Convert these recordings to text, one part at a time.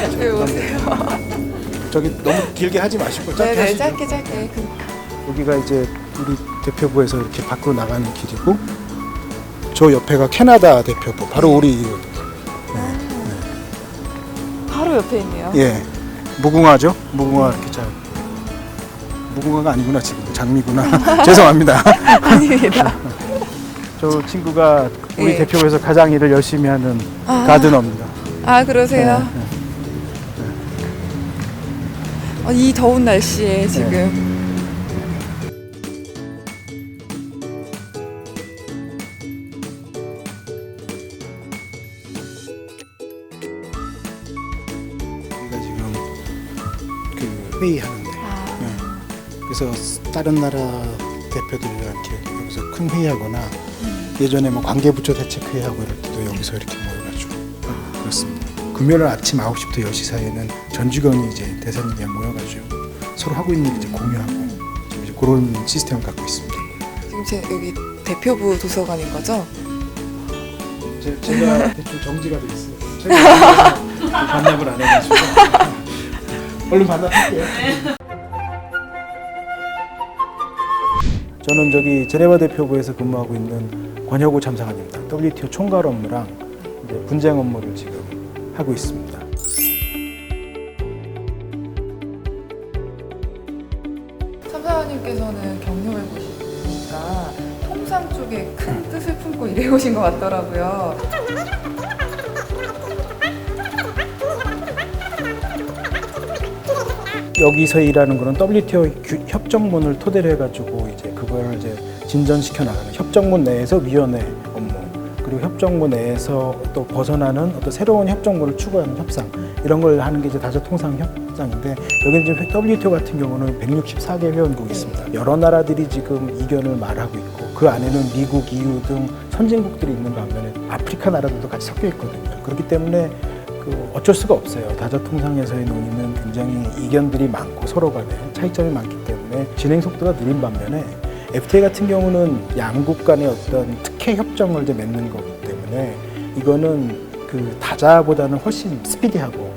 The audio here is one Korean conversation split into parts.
여기 오세요. 저기 너무 길게 하지 마시고 짧게 네네, 하시죠. 짧게. 여기가 이제 우리 대표부에서 이렇게 밖으로 나가는 길이고, 저 옆에가 캐나다 대표부, 바로 우리. 바로 옆에 있네요. 예, 무궁화죠. 무궁화 이렇게 잘. 무궁화가 아니구나, 지금 장미구나. 죄송합니다. 아닙니다. 저 친구가 우리 예. 대표부에서 가장 일을 열심히 하는 가드너입니다. 아, 그러세요? 네. 이 더운 날씨에 지금. 우리가 지금 그 회의하는데, 그래서 다른 나라 대표들이랑 이렇게 여기서 큰 회의하거나 예전에 뭐 관계부처 대책회의하고 이럴 때도 여기서 이렇게 모여가지고 그렇습니다. 금요일 아침 9시부터 10시 사이에는 전 직원이 이제 대사님이 모여가지고 서로 하고 있는 일 이제 공유하고 지금 이제 그런 시스템을 갖고 있습니다. 지금 제 여기 대표부 도서관인 거죠? 제가 대충 정지가 돼 있어요. 최근에 반납을 안 해가지고 얼른 반납할게요. 저는 저기 제네바 대표부에서 근무하고 있는 권혁우 참사관입니다. WTO 총괄 업무랑 이제 분쟁 업무를 지금 하고 있습니다. 참사관님께서는 경력을 보시니까 통상 쪽에 큰 뜻을 품고 일해 오신 것 같더라고요. 여기서 일하는 거는 WTO 협정문을 토대로 해가지고 이제 그걸 이제 진전시켜 나가는 협정문 내에서 위원회 업무, 그리고 협정문 내에서 또 벗어나는 어떤 새로운 협정문을 추구하는 협상, 이런 걸 하는 게 이제 다자통상 협상인데, 여기는 지금 WTO 같은 경우는 164개 회원국이 있습니다. 여러 나라들이 지금 이견을 말하고 있고, 그 안에는 미국, EU 등 선진국들이 있는 반면에 아프리카 나라들도 같이 섞여 있거든요. 그렇기 때문에 어쩔 수가 없어요. 다자통상에서의 논의는 굉장히 이견들이 많고 서로 간에 차이점이 많기 때문에 진행 속도가 느린 반면에 FTA 같은 경우는 양국 간의 어떤 특혜 협정을 이제 맺는 거기 때문에 이거는 그 다자보다는 훨씬 스피디하고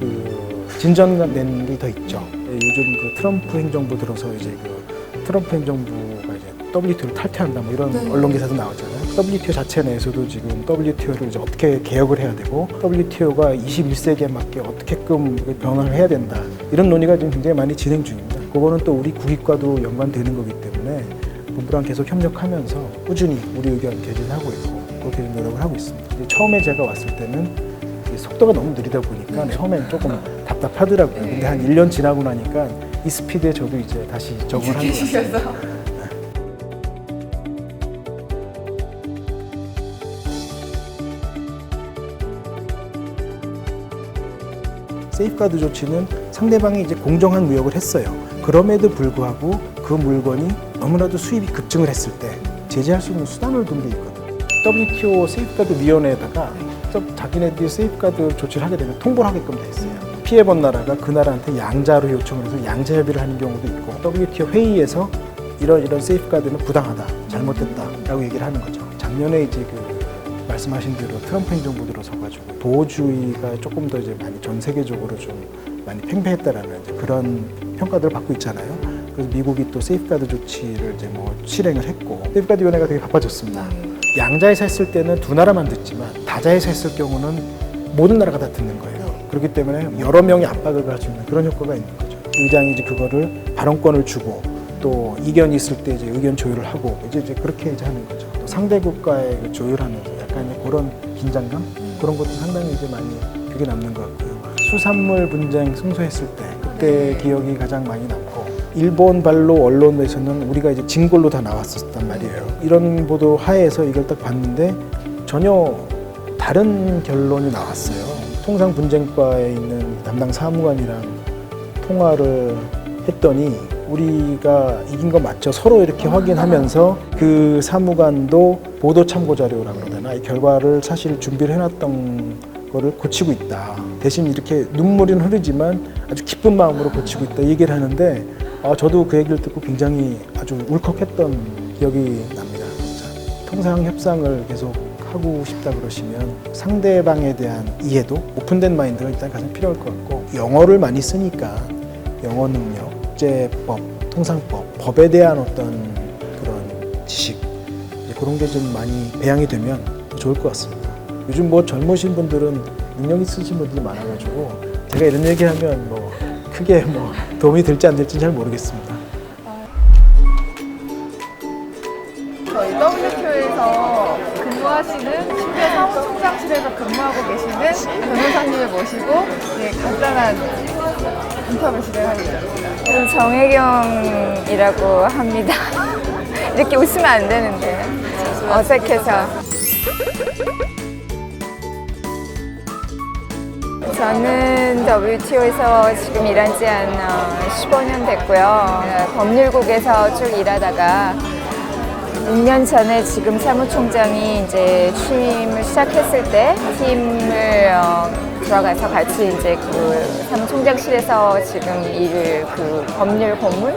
그 진전된 게 더 있죠. 요즘 그 트럼프 행정부 들어서 이제 그 트럼프 행정부가 이제 WTO를 탈퇴한다 뭐 이런 언론 기사도 나오잖아요. WTO 자체 내에서도 지금 WTO를 이제 어떻게 개혁을 해야 되고 WTO가 21세기에 맞게 어떻게끔 변화를 해야 된다, 이런 논의가 지금 굉장히 많이 진행 중입니다. 그거는 또 우리 국익과도 연관되는 거기 때문에 본부랑 계속 협력하면서 꾸준히 우리 의견 개진하고 있고 그렇게 노력을 하고 있습니다. 처음에 제가 왔을 때는 속도가 너무 느리다 보니까 처음엔 조금 답답하더라고요. 근데 한 1년 지나고 나니까 이 스피드에 저도 이제 다시 적응을 한 것 같아요. 세이프가드 조치는 상대방이 이제 공정한 무역을 했어요. 그럼에도 불구하고 그 물건이 너무나도 수입이 급증을 했을 때 제재할 수 있는 수단을 둔 게 있거든요. WTO 세이프가드 위원회에다가 자기네들이 세이프가드 조치를 하게 되면 통보를 하게끔 돼 있어요. 피해본 나라가 그 나라한테 양자로 요청을 해서 양자 협의를 하는 경우도 있고, WTO 회의에서 이런 세이프가드는 부당하다, 잘못됐다라고 얘기를 하는 거죠. 작년에 이제 말씀하신 대로 트럼프 행정부 들어서가지고 보호주의가 조금 더 이제 많이 전 세계적으로 좀 많이 팽배했다라는 이제 그런 평가들을 받고 있잖아요. 그래서 미국이 또 세이프가드 조치를 이제 뭐 실행을 했고, 세이프가드 위원회가 되게 바빠졌습니다. 양자에서 했을 때는 두 나라만 듣지만 다자에서 했을 경우는 모든 나라가 다 듣는 거예요. 그렇기 때문에 여러 명이 압박을 가할 수 있는 그런 효과가 있는 거죠. 의장이 이제 그거를 발언권을 주고 또 이견이 있을 때 이제 의견 조율을 하고 이제 그렇게 이제 하는 거죠. 또 상대국과의 조율하면서 약간 그런 긴장감, 그런 것도 상당히 이제 많이 기억에 남는 것 같고요. 수산물 분쟁 승소했을 때 그때 기억이 가장 많이 남고, 일본 발로 언론에서는 우리가 이제 진골로 다 나왔었단 말이에요. 이런 보도 하에서 이걸 딱 봤는데 전혀 다른 결론이 나왔어요. 통상 분쟁과에 있는 담당 사무관이랑 통화를 했더니 우리가 이긴 거 맞죠? 서로 이렇게 확인하면서 그 사무관도 보도 참고 자료라고 그러나 이 결과를 사실 준비를 해놨던 거를 고치고 있다. 대신 이렇게 눈물은 흐르지만 아주 기쁜 마음으로 고치고 있다 얘기를 하는데 저도 그 얘기를 듣고 굉장히 아주 울컥했던 기억이 납니다. 진짜. 통상 협상을 계속 하고 싶다 그러시면 상대방에 대한 이해도 오픈된 마인드가 일단 가장 필요할 것 같고 영어를 많이 쓰니까 영어 능력, 국제법, 통상법, 법에 대한 어떤 그런 지식 그런 게 좀 많이 배양이 되면 더 좋을 것 같습니다. 요즘 뭐 젊으신 분들은 능력 있으신 분들이 많아가지고 제가 이런 얘기하면 뭐 크게 뭐 도움이 될지 안 될지는 잘 모르겠습니다. 저희 WTO에서 근무하시는 심지어 사무총장실에서 근무하고 계시는 변호사님을 모시고 간단한 인터뷰 진행하고 있습니다. 저는 정혜경이라고 합니다. 이렇게 웃으면 안 되는데 어색해서. 저는 WTO에서 지금 일한 지 한 15년 됐고요. 법률국에서 쭉 일하다가 6년 전에 지금 사무총장이 이제 취임을 시작했을 때 팀을 들어가서 같이 이제 그 사무총장실에서 지금 일을 그 법률 고문.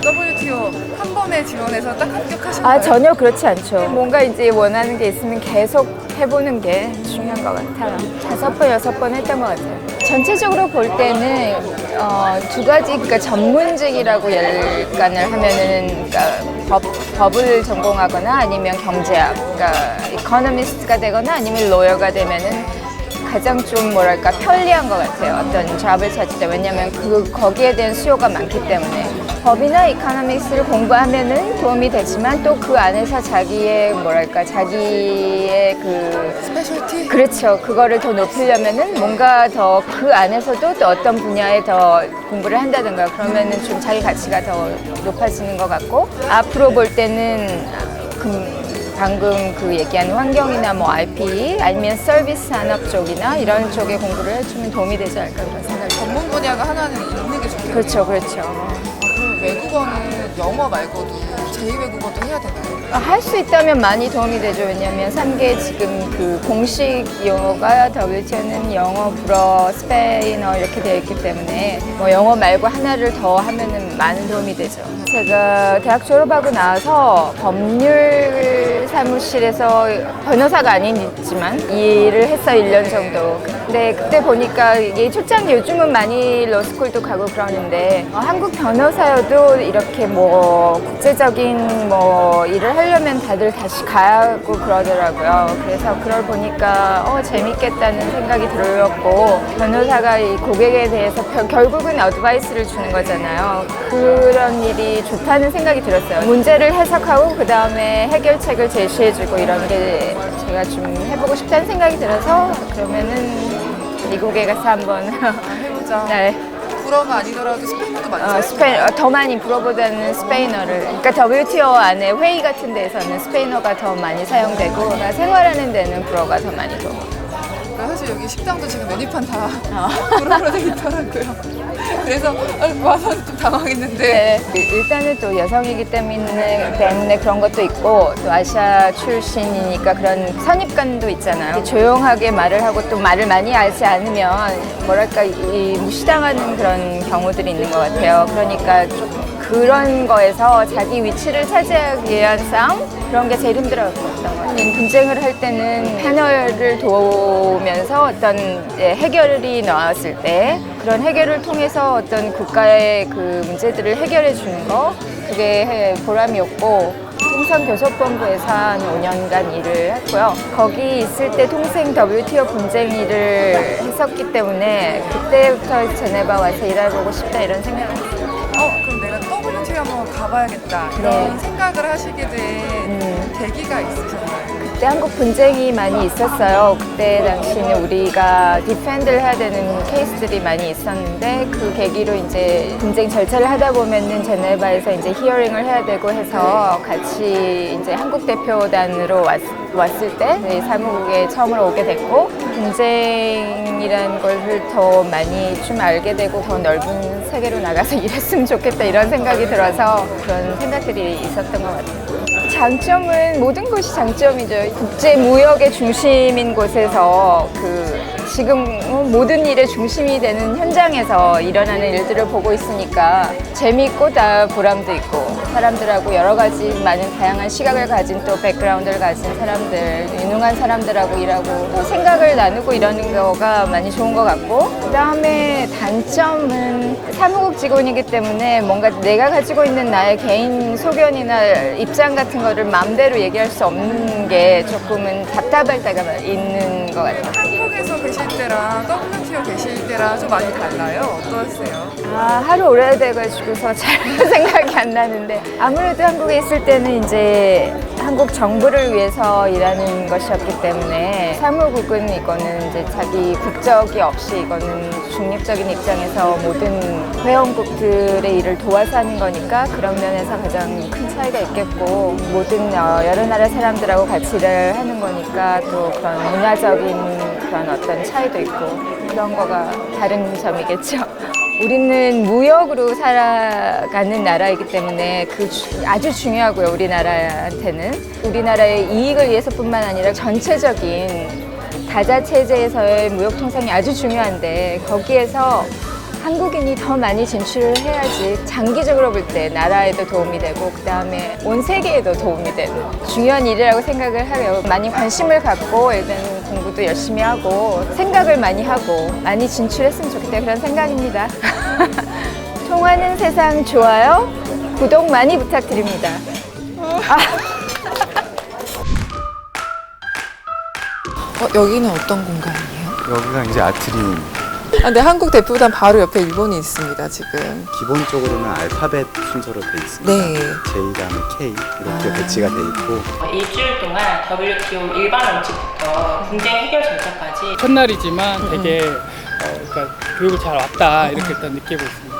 WTO 한 번에 지원해서 딱 합격하신 거예요? 전혀 그렇지 않죠. 뭔가 이제 원하는 게 있으면 계속 해보는 게 중요한 것 같아요. 5번, 6번 했던 것 같아요. 전체적으로 볼 때는 두 가지, 그러니까 전문직이라고 열간을 하면은, 그러니까 법을 전공하거나 아니면 경제학, 그러니까 이코노미스트가 되거나 아니면 로여가 되면은 가장 좀 뭐랄까 편리한 것 같아요. 어떤 잡을 찾을 때. 왜냐하면 거기에 대한 수요가 많기 때문에. 법이나 이코노믹스를 공부하면은 도움이 되지만 또 그 안에서 자기의 뭐랄까 자기의 그 스페셜티? 그렇죠. 그거를 더 높이려면은 뭔가 더 그 안에서도 또 어떤 분야에 더 공부를 한다든가 그러면은 좀 자기 가치가 더 높아지는 것 같고 앞으로 볼 때는 방금 그 얘기한 환경이나 뭐 IP 아니면 서비스 산업 쪽이나 이런 쪽에 공부를 해주면 도움이 되지 않을까 그런 생각이 듭니다. 전문 분야가 하나는 있는 게 좋겠네요. 그렇죠, 그렇죠. 그럼 외국어는 영어 말고도 제2외국어도 해야 되나요? 할 수 있다면 많이 도움이 되죠. 왜냐하면 3개 지금 그 공식 용어가 WTO는 영어, 불어, 스페인어 이렇게 되어 있기 때문에 뭐 영어 말고 하나를 더 하면은 많은 도움이 되죠. 제가 대학 졸업하고 나서 법률 사무실에서 변호사가 아니지만 일을 했어요. 1년 정도. 근데 그때 보니까 이게 초창기 요즘은 많이 로스쿨도 가고 그러는데 한국 변호사여도 이렇게 뭐 국제적인 뭐 일을 하려면 다들 다시 가고 그러더라고요. 그래서 그걸 보니까 재밌겠다는 생각이 들었고 변호사가 이 고객에 대해서 결국은 어드바이스를 주는 거잖아요. 그런 일이 좋다는 생각이 들었어요. 문제를 해석하고 그 다음에 해결책을 제시해주고 이런 게 제가 좀 해보고 싶다는 생각이 들어서 그러면은 미국에 가서 한번 해보자. 네. 불어가 아니더라도 스페인어도 많이 더 많이 불어보다는 스페인어를. 그러니까 WTO 안에 회의 같은 데서는 스페인어가 더 많이 사용되고 그러니까 생활하는 데는 불어가 더 많이 들어요. 사실 여기 식당도 지금 메뉴판 다 불어로 돼 있더라고요. 그래서 와서 좀 당황했는데 네, 일단은 또 여성이기 때문에 그런 것도 있고 또 아시아 출신이니까 그런 선입관도 있잖아요. 조용하게 말을 하고 또 말을 많이 하지 않으면 뭐랄까 무시당하는 그런 경우들이 있는 것 같아요. 그러니까 조금 그런 거에서 자기 위치를 차지하기 위한 싸움? 그런 게 제일 힘들었던 것 같아요. 분쟁을 할 때는 패널을 도우면서 어떤 해결이 나왔을 때 그런 해결을 통해서 어떤 국가의 그 문제들을 해결해 주는 거 그게 보람이었고 통상교섭본부에서 한 5년간 일을 했고요. 거기 있을 때 통생 WTO 분쟁 일을 했었기 때문에 그때부터 제네바 와서 일해보고 싶다 이런 생각을 했어요. 그럼 내가 WTO 한번 가봐야겠다 이런 네. 생각을 하시게 된 계기가 있으셨나요? 그때 한국 분쟁이 많이 있었어요. 그때 당시에는 우리가 디펜드를 해야 되는 케이스들이 많이 있었는데 그 계기로 이제 분쟁 절차를 하다 보면은 제네바에서 이제 히어링을 해야 되고 해서 같이 이제 한국 대표단으로 왔을 때 사무국에 처음으로 오게 됐고 분쟁이라는 것을 더 많이 좀 알게 되고 더 넓은 세계로 나가서 일했으면 좋겠다 이런 생각이 들어서 그런 생각들이 있었던 것 같아요. 장점은 모든 것이 장점이죠. 국제 무역의 중심인 곳에서 지금 모든 일의 중심이 되는 현장에서 일어나는 일들을 보고 있으니까 재미있고 다 보람도 있고 사람들하고 여러 가지 많은 다양한 시각을 가진 또 백그라운드를 가진 사람들, 유능한 사람들하고 일하고 또 생각을 나누고 이러는 거가 많이 좋은 것 같고 그 다음에 단점은 사무국 직원이기 때문에 뭔가 내가 가지고 있는 나의 개인 소견이나 입장 같은 거를 마음대로 얘기할 수 없는 게 조금은 답답할 때가 있는 것 같아요. 한국에서 계실 때랑 WTO 계실 때랑 좀 많이 달라요? 어떠세요? 하루 오래돼가지고서 잘 생각이 안 나는데 아무래도 한국에 있을 때는 이제 한국 정부를 위해서 일하는 것이었기 때문에 사무국은 이거는 이제 자기 국적이 없이 이거는 중립적인 입장에서 모든 회원국들의 일을 도와서 하는 거니까 그런 면에서 가장 큰 차이가 있겠고 모든 여러 나라 사람들하고 같이 일을 하는 거니까 또 그런 문화적인 그런 어떤 차이도 있고 그런 거가 다른 점이겠죠. 우리는 무역으로 살아가는 나라이기 때문에 아주 중요하고요. 우리나라한테는 우리나라의 이익을 위해서뿐만 아니라 전체적인 다자체제에서의 무역 통상이 아주 중요한데 거기에서 한국인이 더 많이 진출을 해야지 장기적으로 볼 때 나라에도 도움이 되고 그 다음에 온 세계에도 도움이 되는 중요한 일이라고 생각을 하고요. 많이 관심을 갖고 일단 공부도 열심히 하고 생각을 많이 하고 많이 진출했으면 좋겠다 그런 생각입니다. 통하는 세상 좋아요, 구독 많이 부탁드립니다. 여기는 어떤 공간이에요? 여기가 이제 아트리움. 근데 한국 대표단 바로 옆에 일본이 있습니다, 지금. 기본적으로는 알파벳 순서로 돼 있습니다. 네. J 다음에 K 이렇게 배치가 돼 있고 일주일 동안 WTO 일반 원칙부터 분쟁 해결 절차까지 첫날이지만 되게 그러니까 교육을 잘 왔다 이렇게 일단 느끼고 있습니다.